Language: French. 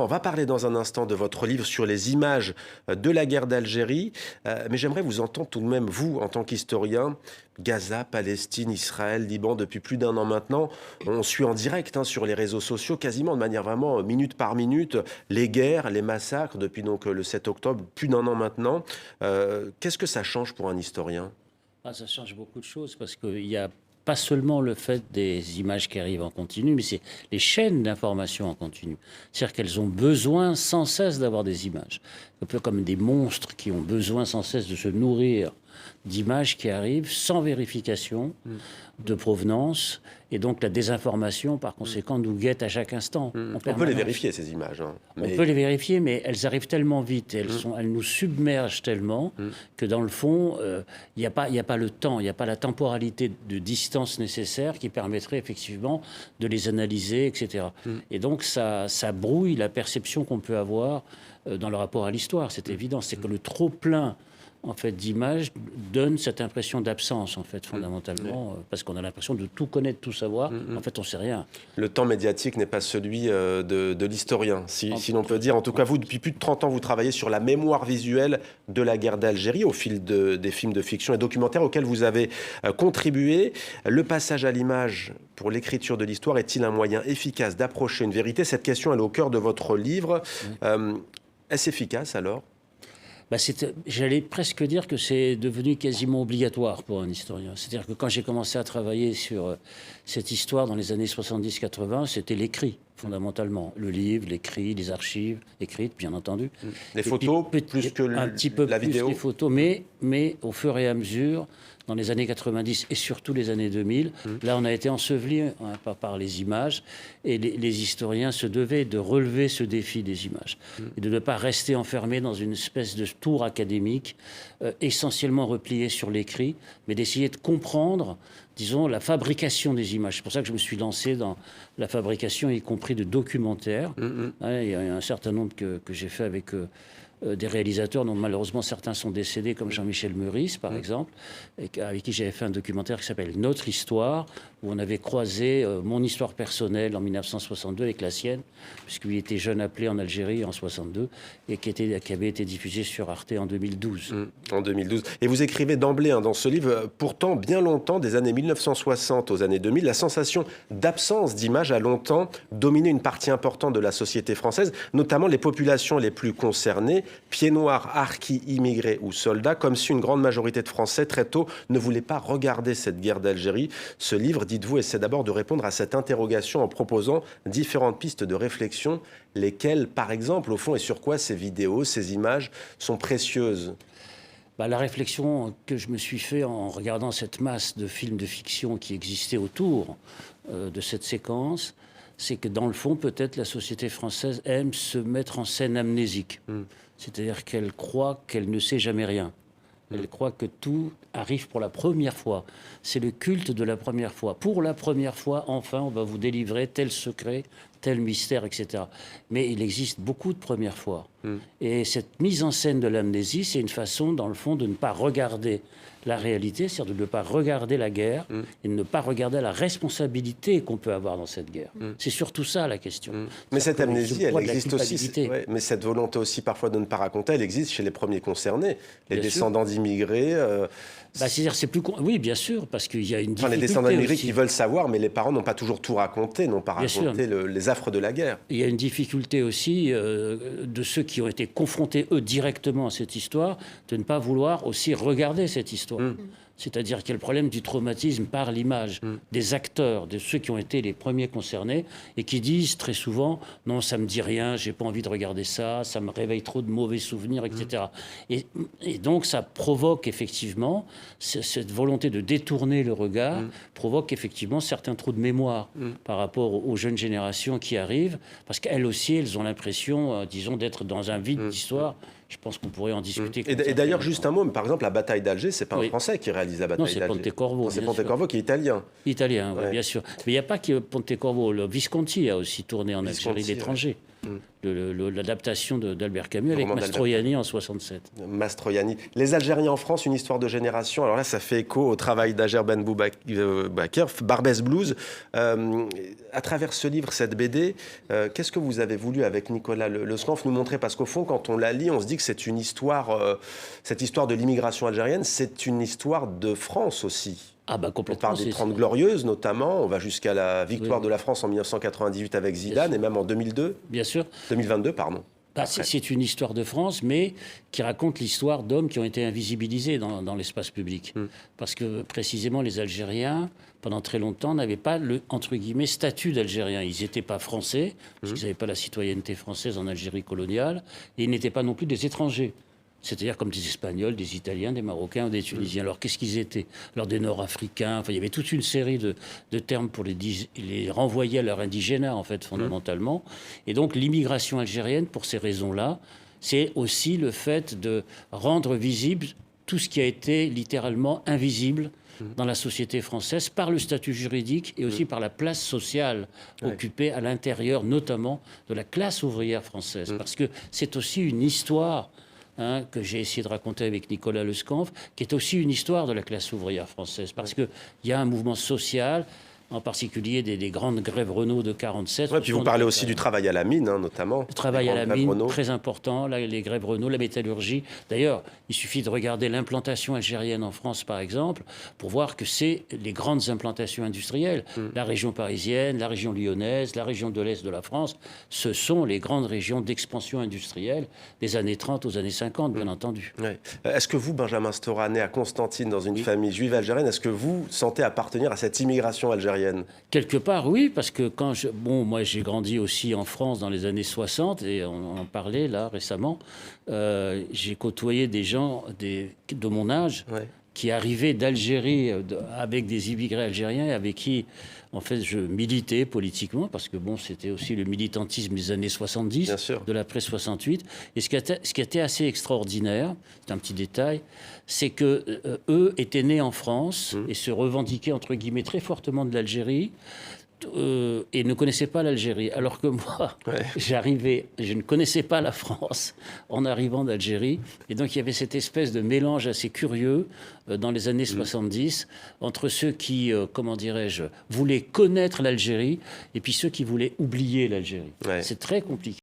On va parler dans un instant de votre livre sur les images de la guerre d'Algérie, mais j'aimerais vous entendre tout de même, vous, en tant qu'historien, Gaza, Palestine, Israël, Liban, depuis plus d'1 an maintenant, on suit en direct sur les réseaux sociaux, quasiment de manière vraiment minute par minute, les guerres, les massacres, depuis donc le 7 octobre, plus d'1 an maintenant. Qu'est-ce que ça change pour un historien ? Ça change beaucoup de choses parce qu'il y a pas seulement le fait des images qui arrivent en continu, mais c'est les chaînes d'information en continu. C'est-à-dire qu'elles ont besoin sans cesse d'avoir des images. Un peu comme des monstres qui ont besoin sans cesse de se nourrir d'images qui arrivent sans vérification de provenance. Et donc la désinformation, par conséquent, nous guette à chaque instant. On peut les vérifier, ces images. On peut les vérifier, mais elles arrivent tellement vite, elles nous submergent tellement que dans le fond, il n'y a pas le temps, il n'y a pas la temporalité de distance nécessaire qui permettrait effectivement de les analyser, etc. Et donc ça brouille la perception qu'on peut avoir dans le rapport à l'histoire, c'est évident. C'est que le trop-plein en fait, d'images donne cette impression d'absence, en fait, fondamentalement, parce qu'on a l'impression de tout connaître, tout savoir. En fait, on ne sait rien. Le temps médiatique n'est pas celui de l'historien, si l'on peut dire. En tout cas, vous, depuis plus de 30 ans, vous travaillez sur la mémoire visuelle de la guerre d'Algérie au fil des films de fiction et documentaires auxquels vous avez contribué. Le passage à l'image pour l'écriture de l'histoire est-il un moyen efficace d'approcher une vérité ? Cette question, elle est au cœur de votre livre. Est-ce efficace, alors ? J'allais presque dire que c'est devenu quasiment obligatoire pour un historien. C'est-à-dire que quand j'ai commencé à travailler sur cette histoire dans les années 70-80, c'était l'écrit, fondamentalement. Le livre, l'écrit, les archives écrites, bien entendu. Les photos, plus que un petit peu la plus vidéo. les photos, mais au fur et à mesure, dans les années 90 et surtout les années 2000, là on a été enseveli par les images et les historiens se devaient de relever ce défi des images et de ne pas rester enfermés dans une espèce de tour académique essentiellement replié sur l'écrit, mais d'essayer de comprendre, disons, la fabrication des images. C'est pour ça que je me suis lancé dans la fabrication, y compris de documentaires. Il y a un certain nombre que j'ai fait avec des réalisateurs dont malheureusement certains sont décédés, comme Jean-Michel Meurice, par exemple, avec qui j'avais fait un documentaire qui s'appelle Notre Histoire, où on avait croisé mon histoire personnelle en 1962 avec la sienne, puisqu'il était jeune appelé en Algérie en 62, et qui avait été diffusé sur Arte en 2012. En 2012. Et vous écrivez d'emblée dans ce livre, pourtant bien longtemps, des années 1960 aux années 2000, la sensation d'absence d'images a longtemps dominé une partie importante de la société française, notamment les populations les plus concernées, pieds noirs, harkis, immigrés ou soldats, comme si une grande majorité de Français, très tôt, ne voulaient pas regarder cette guerre d'Algérie. Ce livre, dites-vous, essaie d'abord de répondre à cette interrogation en proposant différentes pistes de réflexion, lesquelles, par exemple, au fond, et sur quoi ces vidéos, ces images sont précieuses ? La réflexion que je me suis fait en regardant cette masse de films de fiction qui existait autour de cette séquence, c'est que dans le fond, peut-être la société française aime se mettre en scène amnésique. C'est-à-dire qu'elle croit qu'elle ne sait jamais rien. Elle croit que tout arrive pour la première fois. C'est le culte de la première fois. Pour la première fois, enfin, on va vous délivrer tel secret, tel mystère, etc. Mais il existe beaucoup de premières fois. Et cette mise en scène de l'amnésie, c'est une façon, dans le fond, de ne pas regarder la réalité, c'est-à-dire de ne pas regarder la guerre et de ne pas regarder la responsabilité qu'on peut avoir dans cette guerre. C'est surtout ça, la question. Mais cette amnésie, elle existe aussi. Mais cette volonté aussi, parfois, de ne pas raconter, elle existe chez les premiers concernés, les descendants d'immigrés. C'est-à-dire, c'est plus... Oui, bien sûr, parce qu'il y a une difficulté les descendants d'immigrés aussi. qui veulent savoir, mais les parents n'ont pas toujours tout raconté, n'ont pas raconté les affres de la guerre. Il y a une difficulté aussi de ceux qui ont été confrontés, eux, directement à cette histoire, de ne pas vouloir aussi regarder cette histoire. C'est-à-dire qu'il y a le problème du traumatisme par l'image, des acteurs, de ceux qui ont été les premiers concernés, et qui disent très souvent « Non, ça me dit rien, j'ai pas envie de regarder ça, ça me réveille trop de mauvais souvenirs, etc. » Et donc ça provoque effectivement, cette volonté de détourner le regard, provoque effectivement certains trous de mémoire par rapport aux jeunes générations qui arrivent, parce qu'elles aussi, elles ont l'impression, disons, d'être dans un vide d'histoire. Je pense qu'on pourrait en discuter. Et d'ailleurs, juste un mot, par exemple, la bataille d'Alger, c'est pas un Français qui réalise la bataille d'Alger. Non, c'est Pontecorvo. C'est Pontecorvo qui est italien. Italien, oui, bien sûr. Mais il n'y a pas que Pontecorvo. Le Visconti a aussi tourné en Algérie, l'étranger. l'adaptation d'Albert Camus avec Mastroianni en 67. Mastroianni. Les Algériens en France, une histoire de génération. Alors là, ça fait écho au travail d'Ager Ben Boubaker, Barbès Blues. À travers ce livre, cette BD, qu'est-ce que vous avez voulu avec Nicolas Le Scanf nous montrer? Parce qu'au fond, quand on la lit, on se dit que c'est une histoire, cette histoire de l'immigration algérienne, c'est une histoire de France aussi. Ah bah complètement. On parle des 30 Glorieuses notamment, on va jusqu'à la victoire de la France en 1998 avec Zidane et même en 2002. Bien sûr. 2022, pardon. Bah, c'est une histoire de France, mais qui raconte l'histoire d'hommes qui ont été invisibilisés dans l'espace public. Parce que précisément les Algériens, pendant très longtemps, n'avaient pas le, entre guillemets, statut d'Algérien. Ils n'étaient pas français, parce qu'ils n'avaient pas la citoyenneté française en Algérie coloniale, et ils n'étaient pas non plus des étrangers. C'est-à-dire comme des Espagnols, des Italiens, des Marocains ou des Tunisiens. Alors qu'est-ce qu'ils étaient? Alors des Nord-Africains, enfin il y avait toute une série de termes pour les renvoyer à leur indigénat en fait fondamentalement. Et donc l'immigration algérienne, pour ces raisons-là, c'est aussi le fait de rendre visible tout ce qui a été littéralement invisible dans la société française par le statut juridique et aussi par la place sociale occupée à l'intérieur notamment de la classe ouvrière française. Parce que c'est aussi une histoire que j'ai essayé de raconter avec Nicolas Le Scanf, qui est aussi une histoire de la classe ouvrière française. Parce qu'il y a un mouvement social, en particulier des grandes grèves Renault de 1947. Ouais, puis vous parlez aussi du travail à la mine, notamment. Le travail à la mine, très important, là, les grèves Renault, la métallurgie. D'ailleurs, il suffit de regarder l'implantation algérienne en France, par exemple, pour voir que c'est les grandes implantations industrielles. La région parisienne, la région lyonnaise, la région de l'Est de la France, ce sont les grandes régions d'expansion industrielle des années 30 aux années 50, bien entendu. Ouais. Est-ce que vous, Benjamin Stora, né à Constantine, dans une famille juive algérienne, est-ce que vous sentez appartenir à cette immigration algérienne? Quelque part, oui, parce que moi j'ai grandi aussi en France dans les années 60, et on en parlait là récemment, j'ai côtoyé des gens de mon âge qui arrivaient d'Algérie avec des immigrés algériens et avec qui, en fait, je militais politiquement, parce que c'était aussi le militantisme des années 70, de l'après 68. Et ce qui était assez extraordinaire, c'est un petit détail, c'est que eux étaient nés en France et se revendiquaient, entre guillemets, très fortement de l'Algérie, et ne connaissaient pas l'Algérie. Alors que moi, je ne connaissais pas la France en arrivant d'Algérie. Et donc, il y avait cette espèce de mélange assez curieux dans les années 70 entre ceux qui, comment dirais-je, voulaient connaître l'Algérie et puis ceux qui voulaient oublier l'Algérie. C'est très compliqué.